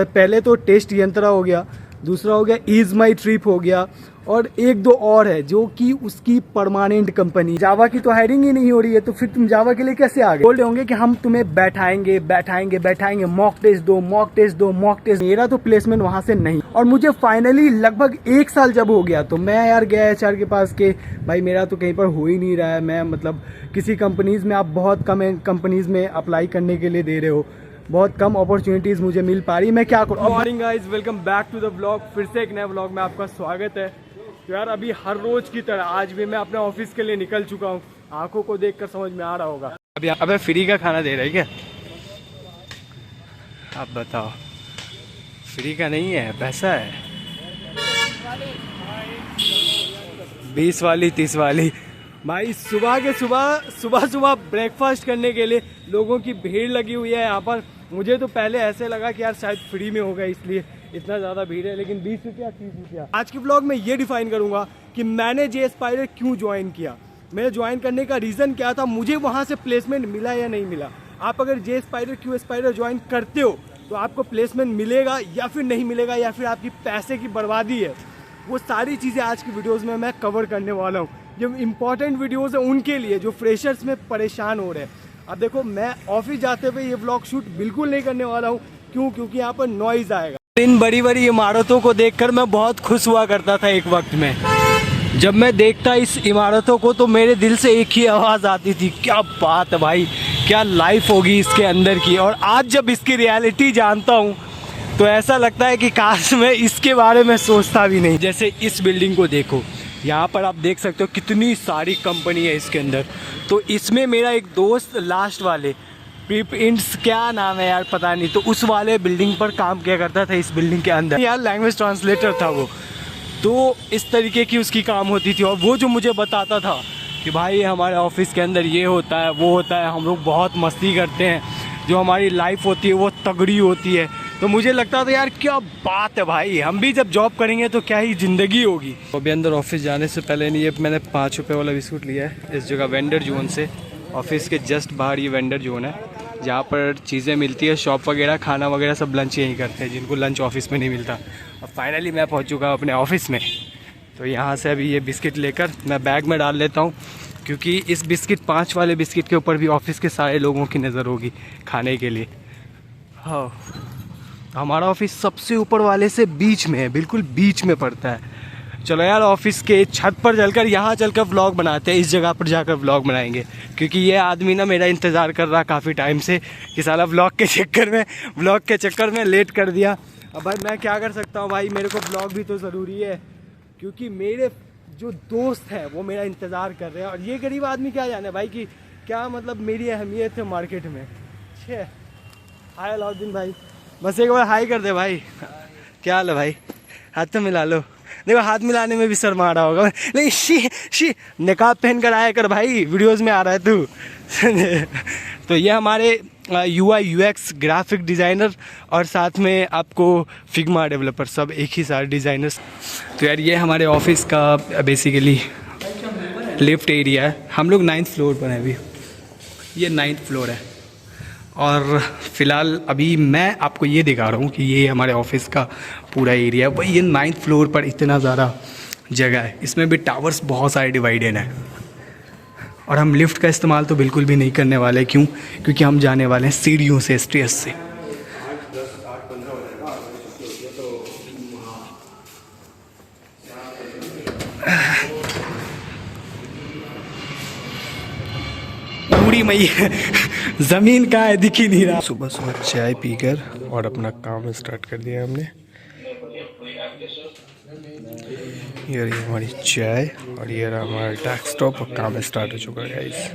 पहले तो टेस्ट यंत्रा हो गया, दूसरा हो गया ईज माई ट्रिप हो गया, और एक दो और है जो कि उसकी परमानेंट कंपनी। जावा की तो हायरिंग ही नहीं हो रही है, तो फिर तुम जावा के लिए कैसे आ गए? बोल रहे होंगे कि हम तुम्हें बैठाएंगे बैठाएंगे बैठाएंगे, मॉक टेस्ट दो मॉक टेस्ट दो मॉक टेस्ट। मेरा तो प्लेसमेंट वहाँ से नहीं, और मुझे फाइनली लगभग 1 साल जब हो गया तो मैं यार गया HR के पास के भाई मेरा तो कहीं पर हो ही नहीं रहा है। मैं मतलब किसी कंपनीज़ में, आप बहुत कम कंपनीज़ में अप्लाई करने के लिए दे रहे हो, बहुत कम अपॉर्चुनिटीज़ मुझे मिल पा रही, मैं क्या करूँ? Good morning guys, welcome back to the blog. फिर से एक नए ब्लॉग में आपका स्वागत है। तो यार अभी हर रोज़ की तरह आज भी मैं अपने ऑफिस के लिए निकल चुका हूँ। आंखों को देखकर समझ में आ रहा होगा। अभी अबे फ्री का खाना दे रहा है क्या? आप बताओ, फ्री का नहीं है, पैसा है। 20 वाली 30 वाली भाई। सुबह के सुबह ब्रेकफास्ट करने के लिए लोगों की भीड़ लगी हुई है यहाँ पर। मुझे तो पहले ऐसे लगा कि यार शायद फ्री में होगा इसलिए इतना ज़्यादा भीड़ है, लेकिन 20 रुपया 30 रुपया। आज के ब्लॉग में ये डिफाइन करूँगा कि मैंने जे स्पाइडर क्यों ज्वाइन किया, मेरे ज्वाइन करने का रीज़न क्या था, मुझे वहाँ से प्लेसमेंट मिला या नहीं मिला। आप अगर जे स्पाइडर क्यू स्पाइडर ज्वाइन करते हो तो आपको प्लेसमेंट मिलेगा या फिर नहीं मिलेगा, या फिर आपकी पैसे की बर्बादी है, वो सारी चीज़ें आज की वीडियोज़ में मैं कवर करने वाला हूँ। जो इंपॉर्टेंट वीडियोज़ है उनके लिए जो फ्रेशर्स में परेशान हो रहे हैं। अब देखो, मैं ऑफिस जाते हुए ये व्लॉग शूट बिल्कुल नहीं करने वाला हूँ। क्यों? क्योंकि यहाँ पर नॉइज़ आएगा। इन बड़ी बड़ी इमारतों को देखकर मैं बहुत खुश हुआ करता था एक वक्त में। जब मैं देखता इस इमारतों को तो मेरे दिल से एक ही आवाज़ आती थी, क्या बात है भाई, क्या लाइफ होगी इसके अंदर की। और आज जब इसकी रियलिटी जानता हूँ तो ऐसा लगता है कि काश मैं इसके बारे में सोचता भी नहीं। जैसे इस बिल्डिंग को देखो, यहाँ पर आप देख सकते हो कितनी सारी कंपनी है इसके अंदर। तो इसमें मेरा एक दोस्त लास्ट वाले इंट्स, क्या नाम है यार पता नहीं, तो उस वाले बिल्डिंग पर काम किया करता था इस बिल्डिंग के अंदर। यार लैंग्वेज ट्रांसलेटर था वो, तो इस तरीके की उसकी काम होती थी। और वो जो मुझे बताता था कि भाई हमारे ऑफिस के अंदर ये होता है वो होता है, हम लोग बहुत मस्ती करते हैं, जो हमारी लाइफ होती है वो तगड़ी होती है। तो मुझे लगता था यार क्या बात है भाई, हम भी जब जॉब करेंगे तो क्या ही ज़िंदगी होगी। अभी अंदर ऑफिस जाने से पहले नहीं, ये मैंने 5 रुपये वाला बिस्कुट लिया है इस जगह वेंडर जोन से। ऑफिस के जस्ट बाहर ये वेंडर जोन है जहाँ पर चीज़ें मिलती है, शॉप वगैरह, खाना वगैरह सब लंच यहीं करते हैं, जिनको लंच ऑफिस में नहीं मिलता। अब फाइनली मैं पहुँच चुका हूँ अपने ऑफिस में। तो यहाँ से अभी ये बिस्किट लेकर मैं बैग में डाल लेता हूँ, क्योंकि इस बिस्किट 5 वाले बिस्किट के ऊपर भी ऑफिस के सारे लोगों की नज़र होगी खाने के लिए। हाँ, हमारा ऑफिस सबसे ऊपर वाले से बीच में है, बिल्कुल बीच में पड़ता है। चलो यार ऑफिस के छत पर चलकर, यहाँ चलकर व्लॉग बनाते हैं, इस जगह पर जाकर व्लॉग बनाएंगे। क्योंकि ये आदमी ना मेरा इंतज़ार कर रहा काफ़ी टाइम से कि साला व्लॉग के चक्कर में लेट कर दिया। अब भाई मैं क्या कर सकता हूँ भाई, मेरे को व्लॉग भी तो ज़रूरी है, क्योंकि मेरे जो दोस्त हैं वो मेरा इंतज़ार कर रहे हैं। और ये गरीब आदमी क्या जाने भाई कि क्या मतलब मेरी अहमियत है मार्केट में। छे हाय अलाउद्दीन भाई, बस एक बार हाई कर दे भाई। क्या हाल है भाई, हाथ तो मिला लो। देखो हाथ मिलाने में भी शर्मा रहा होगा, नहीं शी निकाब पहन कर आया कर भाई, वीडियोस में आ रहा है तू। तो ये हमारे UI UX ग्राफिक डिज़ाइनर और साथ में आपको फिग्मा डेवलपर, सब एक ही सारे डिज़ाइनर्स। तो यार ये हमारे ऑफिस का बेसिकली लिफ्ट एरिया है। हम लोग 9th फ्लोर पर हैं अभी, ये 9th फ्लोर है। और फिलहाल अभी मैं आपको ये दिखा रहा हूँ कि ये हमारे ऑफिस का पूरा एरिया है। वही ये 9th फ्लोर पर इतना ज़्यादा जगह है, इसमें भी टावर्स बहुत सारे डिवाइडेड हैं। और हम लिफ्ट का इस्तेमाल तो बिल्कुल भी नहीं करने वाले। क्यों? क्योंकि हम जाने वाले हैं सीढ़ियों से, स्टेयर्स से। पूरी मई ज़मीन कहाँ है दिख ही नहीं रहा। सुबह सुबह चाय पीकर और अपना काम स्टार्ट कर दिया हमने। ये रही हमारी चाय और ये रहा हमारा डेस्कटॉप और काम स्टार्ट हो चुका है गाइस।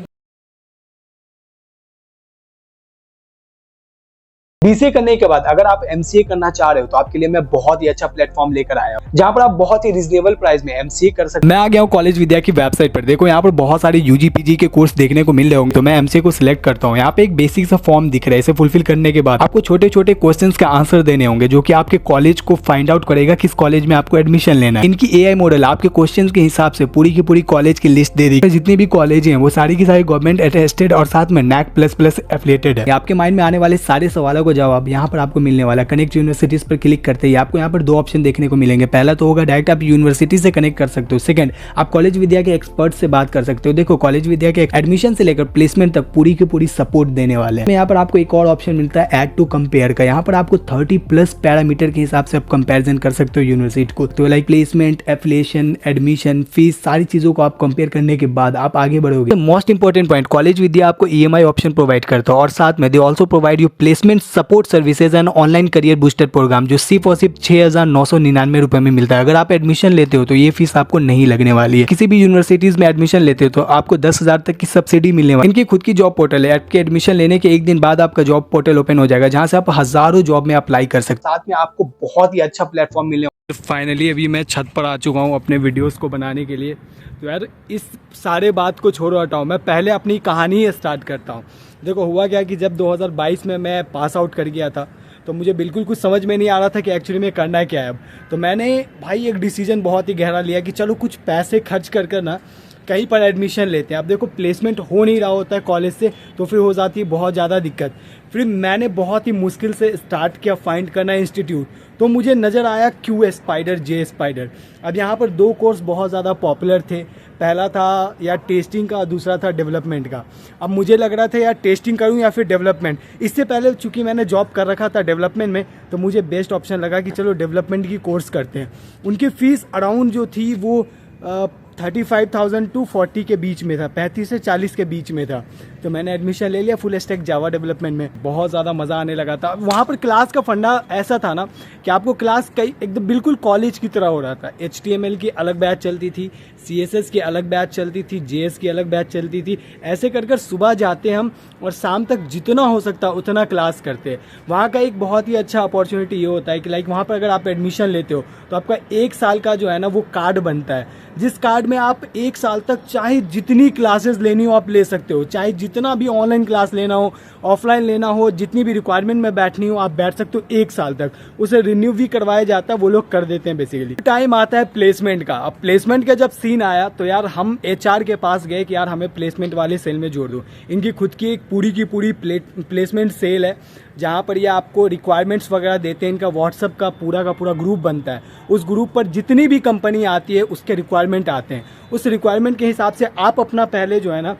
BCA करने के बाद अगर आप MCA करना चाह रहे हो तो आपके लिए मैं बहुत ही अच्छा प्लेटफॉर्म लेकर आया हूँ, जहाँ पर आप बहुत ही रिजनेबल प्राइस में MCA कर सकते हैं। मैं आ गया हूँ कॉलेज विद्या की वेबसाइट पर। देखो यहाँ पर बहुत सारे UG PG के कोर्स देखने को मिल रहे होंगे, तो मैं MCA को सिलेक्ट करता हूँ। यहाँ पे एक बेसिक सा फॉर्म दिख रहा है, इसे फुलफिल करने के बाद आपको छोटे छोटे क्वेश्चंस का आंसर देने होंगे, जो कि आपके कॉलेज को फाइंड आउट करेगा किस कॉलेज में आपको एडमिशन लेना है। इनकी AI मॉडल आपके क्वेश्चन के हिसाब से पूरी की पूरी कॉलेज की लिस्ट दे देगी। जितनी भी कॉलेज हैं वो सारी की सारी गवर्नमेंट अटेस्टेड और साथ में NAC++ एफिलिएटेड है। आपके माइंड में आने वाले सारे सवालों को हो जाओ आप, यहाँ पर आपको मिलने वाला कनेक्ट यूनिवर्सिटीज़ पर क्लिक करते ही आपको यहाँ पर दो ऑप्शन देखने को मिलेंगे। पहला तो होगा डायरेक्ट आप यूनिवर्सिटी से कनेक्ट कर सकते हो, सेकंड आप कॉलेज विद्या के एक्सपर्ट से बात कर सकते हो। देखो कॉलेज विद्या के एडमिशन से लेकर प्लेसमेंट तक पूरी की पूरी सपोर्ट देने वाले हैं। यहाँ पर आपको एक और ऑप्शन मिलता है ऐड टू कंपेयर का। यहाँ पर आपको 30+ पैरामीटर के हिसाब से आप कंपैरिजन कर सकते हो यूनिवर्सिटी को। तो like placement, affiliation, admission, fees, सारी चीजों को आप कंपेयर करने के बाद आप आगे बढ़ोगे। Most important point, college Vidya आपको EMI ऑप्शन प्रोवाइड करता है और साथ में they also provide you placement support services and online career booster program, जो सिर्फ और सिर्फ 6,999 रुपए में मिलता है। अगर आप एडमिशन लेते हो तो ये फीस आपको नहीं लगने वाली है। किसी भी यूनिवर्सिटीज में एडमिशन लेते हो तो आपको 10,000 तक की सब्सिडी मिलने वाली है। इनकी खुद की जॉब पोर्टल है। आपके एडमिशन लेने के एक दिन बाद आपका जॉब पोर्टल ओपन हो जाएगा, जहां से आप हजारों जॉब में अप्लाई कर सकते हैं। साथ में आपको बहुत ही अच्छा प्लेटफॉर्म मिलने। फाइनली अभी मैं छत पर आ चुका हूँ अपने वीडियोस को बनाने के लिए। तो यार इस सारे बात को छोड़ो हटाओ, मैं पहले अपनी कहानी स्टार्ट करता हूँ। देखो हुआ क्या कि जब 2022 में मैं पास आउट कर गया था तो मुझे बिल्कुल कुछ समझ में नहीं आ रहा था कि एक्चुअली में करना क्या है अब। तो मैंने भाई एक डिसीजन बहुत ही गहरा लिया कि चलो कुछ पैसे खर्च कर ना कहीं पर एडमिशन लेते हैं। अब देखो प्लेसमेंट हो नहीं रहा होता है कॉलेज से, तो फिर हो जाती है बहुत ज़्यादा दिक्कत। फिर मैंने बहुत ही मुश्किल से स्टार्ट किया फाइंड करना इंस्टीट्यूट, तो मुझे नज़र आया क्यू स्पाइडर, जे स्पाइडर। अब यहाँ पर दो कोर्स बहुत ज़्यादा पॉपुलर थे, पहला था यार टेस्टिंग का, दूसरा था डेवलपमेंट का। अब मुझे लग रहा था यार टेस्टिंग करूँ या फिर डेवलपमेंट। इससे पहले चूंकि मैंने जॉब कर रखा था डेवलपमेंट में, तो मुझे बेस्ट ऑप्शन लगा कि चलो डेवलपमेंट की कोर्स करते हैं। उनकी फ़ीस अराउंड जो थी वो 35,000 to 40 के बीच में था, 35 से 40 के बीच में था। तो मैंने एडमिशन ले लिया फुल स्टैक जावा डेवलपमेंट में। बहुत ज़्यादा मज़ा आने लगा था वहाँ पर। क्लास का फंडा ऐसा था ना कि आपको क्लास कई एकदम बिल्कुल कॉलेज की तरह हो रहा था। HTML की अलग बैच चलती थी, CSS की अलग बैच चलती थी, JS की अलग बैच चलती थी। ऐसे कर सुबह जाते हम और शाम तक जितना हो सकता उतना क्लास करते। वहाँ का एक बहुत ही अच्छा अपॉर्चुनिटी ये होता है कि लाइक वहाँ पर अगर आप एडमिशन लेते हो तो आपका 1 साल का जो है ना वो कार्ड बनता है, जिस कार्ड में आप 1 साल तक चाहे जितनी क्लासेस लेनी हो आप ले सकते हो, चाहे जितना भी ऑनलाइन क्लास लेना हो, ऑफलाइन लेना हो, जितनी भी रिक्वायरमेंट में बैठनी हो आप बैठ सकते हो 1 साल तक। उसे रिन्यू भी करवाया जाता है, वो लोग कर देते हैं बेसिकली। टाइम आता है प्लेसमेंट का। अब प्लेसमेंट का जब सीन आया तो यार हम HR के पास गए कि यार हमें प्लेसमेंट वाले सेल में जोड़ दो। इनकी खुद की एक पूरी की पूरी प्लेसमेंट सेल है, जहाँ पर ये आपको रिक्वायरमेंट्स वगैरह देते हैं। इनका व्हाट्सअप का पूरा ग्रुप बनता है। उस ग्रुप पर जितनी भी कंपनी आती है उसके रिक्वायरमेंट आते हैं। उस रिक्वायरमेंट के हिसाब से आप अपना पहले जो है ना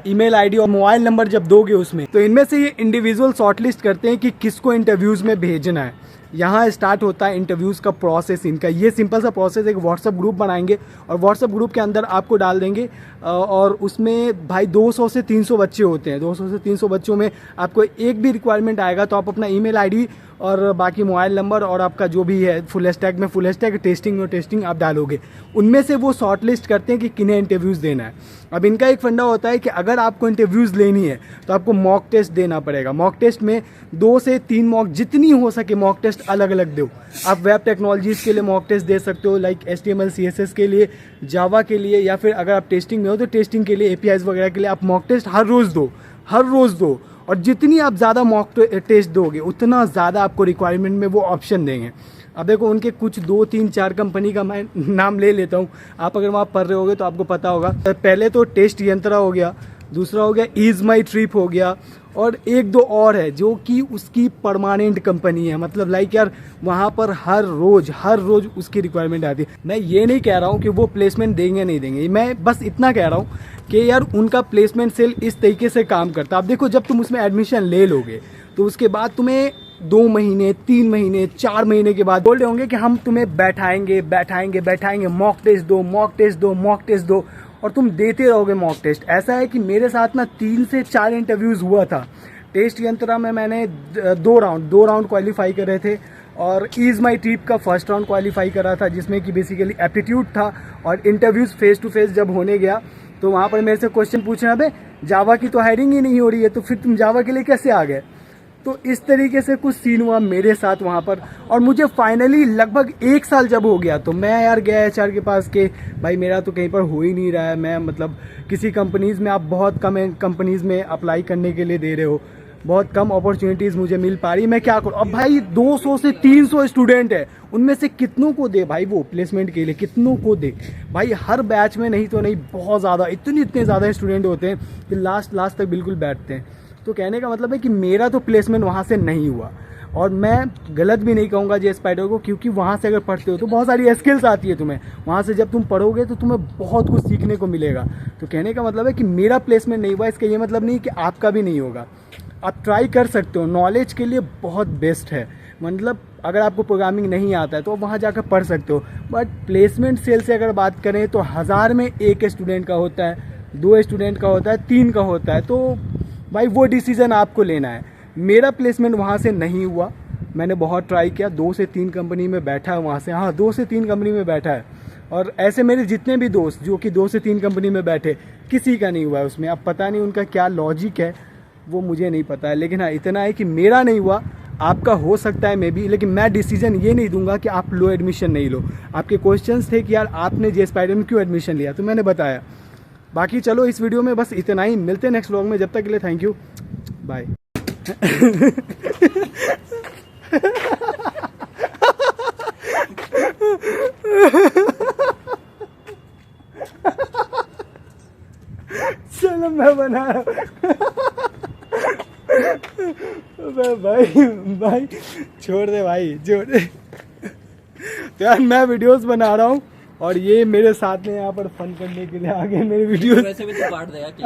ईमेल आईडी और मोबाइल नंबर जब दोगे उसमें, तो इनमें से ये इंडिविजुअल शॉर्टलिस्ट करते हैं कि किसको इंटरव्यूज़ में भेजना है। यहाँ स्टार्ट होता है इंटरव्यूज़ का प्रोसेस। इनका ये सिंपल सा प्रोसेस, एक व्हाट्सअप ग्रुप बनाएंगे और व्हाट्सअप ग्रुप के अंदर आपको डाल देंगे और उसमें भाई 200 से 300 बच्चे होते हैं। 200 से 300 बच्चों में आपको एक भी रिक्वायरमेंट आएगा तो आप अपना ईमेल आईडी और बाकी मोबाइल नंबर और आपका जो भी है फुल स्टैक में फुल स्टैक, टेस्टिंग में टेस्टिंग आप डालोगे। उनमें से वो शॉर्ट लिस्ट करते हैं कि किन्हें इंटरव्यूज़ देना है। अब इनका एक फंडा होता है कि अगर आपको इंटरव्यूज़ लेनी है तो आपको मॉक टेस्ट देना पड़ेगा। मॉक टेस्ट में 2 से 3 मॉक, जितनी हो सके मॉक टेस्ट अलग अलग दो। आप वेब टेक्नोलॉजीज़ के लिए मॉक टेस्ट दे सकते हो, लाइक HTML CSS के लिए, जावा के लिए, या फिर अगर आप टेस्टिंग में हो तो टेस्टिंग के लिए, APIs वगैरह के लिए आप मॉक टेस्ट हर रोज़ दो। और जितनी आप ज़्यादा मॉक टेस्ट दोगे उतना ज़्यादा आपको रिक्वायरमेंट में वो ऑप्शन देंगे। अब देखो उनके कुछ 2, 3, 4 कंपनी का मैं नाम ले लेता हूँ। आप अगर वहाँ पढ़ रहे होगे तो आपको पता होगा। पहले तो टेस्ट यंत्रा हो गया, दूसरा हो गया ईज माई ट्रिप हो गया, और 1-2 और है जो कि उसकी परमानेंट कंपनी है। मतलब लाइक यार वहाँ पर हर रोज़ उसकी रिक्वायरमेंट आती है। मैं ये नहीं कह रहा हूँ कि वो प्लेसमेंट देंगे नहीं देंगे, मैं बस इतना कह रहा हूँ कि यार उनका प्लेसमेंट सेल इस तरीके से काम करता है। अब देखो जब तुम उसमें एडमिशन ले लोगे तो उसके बाद तुम्हें 2 महीने, 3 महीने, 4 महीने के बाद बोल रहे होंगे कि हम तुम्हें बैठाएंगे, मॉक टेस्ट दो, और तुम देते रहोगे मॉक टेस्ट। ऐसा है कि मेरे साथ ना 3 से 4 इंटरव्यूज़ हुआ था। टेस्ट यंत्रा में मैंने 2 राउंड क्वालिफाई करे थे, और ईज माई ट्रिप का फर्स्ट राउंड क्वालिफाई करा था, जिसमें कि बेसिकली एप्टीट्यूड था। और इंटरव्यूज़ फेस टू फेस जब होने गया तो वहाँ पर मेरे से क्वेश्चन पूछना, अबे जावा की तो हायरिंग ही नहीं हो रही है, तो फिर तुम जावा के लिए कैसे आ गए। तो इस तरीके से कुछ सीन हुआ मेरे साथ वहाँ पर। और मुझे फाइनली लगभग 1 साल जब हो गया तो मैं यार गया HR के पास के भाई मेरा तो कहीं पर हो ही नहीं रहा है। मैं मतलब किसी कंपनीज़ में, आप बहुत कम कंपनीज़ में अप्लाई करने के लिए दे रहे हो, बहुत कम अपॉर्चुनिटीज़ मुझे मिल पा रही, मैं क्या करूँ। अब भाई 200 से 300 स्टूडेंट है, उनमें से कितनों को दे भाई वो प्लेसमेंट के लिए, कितनों को दे भाई। हर बैच में नहीं तो नहीं, बहुत ज़्यादा, इतने ज़्यादा स्टूडेंट होते हैं कि लास्ट तक बिल्कुल बैठते हैं। तो कहने का मतलब है कि मेरा तो प्लेसमेंट वहाँ से नहीं हुआ, और मैं गलत भी नहीं कहूँगा जे स्पाइडर को, क्योंकि वहाँ से अगर पढ़ते हो तो बहुत सारी स्किल्स आती है तुम्हें, वहाँ से जब तुम पढ़ोगे तो तुम्हें बहुत कुछ सीखने को मिलेगा। तो कहने का मतलब है कि मेरा प्लेसमेंट नहीं हुआ, इसका ये मतलब नहीं कि आपका भी नहीं होगा। आप ट्राई कर सकते हो, नॉलेज के लिए बहुत बेस्ट है। मतलब अगर आपको प्रोग्रामिंग नहीं आता है तो आप वहाँ जाकर पढ़ सकते हो, बट प्लेसमेंट सेल से अगर बात करें तो 1000 में 1 स्टूडेंट का होता है, 2 स्टूडेंट का होता है, 3 का होता है। तो भाई वो डिसीज़न आपको लेना है। मेरा प्लेसमेंट वहाँ से नहीं हुआ, मैंने बहुत ट्राई किया, 2 से 3 कंपनी में बैठा है वहाँ से, हाँ 2 से 3 कंपनी में बैठा है। और ऐसे मेरे जितने भी दोस्त जो कि 2 से 3 कंपनी में बैठे, किसी का नहीं हुआ है उसमें। अब पता नहीं उनका क्या लॉजिक है, वो मुझे नहीं पता है, लेकिन हाँ इतना है कि मेरा नहीं हुआ, आपका हो सकता है मे बी, लेकिन मैं डिसीजन ये नहीं दूंगा कि आप लो एडमिशन नहीं लो। आपके क्वेश्चंस थे कि यार आपने जे स्पाइडर में क्यों एडमिशन लिया, तो मैंने बताया। बाकी चलो इस वीडियो में बस इतना ही, मिलते हैं नेक्स्ट व्लॉग में, जब तक के लिए थैंक यू, बाय। चलो मैं बना रहा भाई भाई छोड़ दे भाई, छोड़ दे। तो यार मैं वीडियोस बना रहा हूँ और ये मेरे साथ में यहाँ पर फन करने के लिए आगे मेरे वीडियोस वैसे भी तो काट देगा कि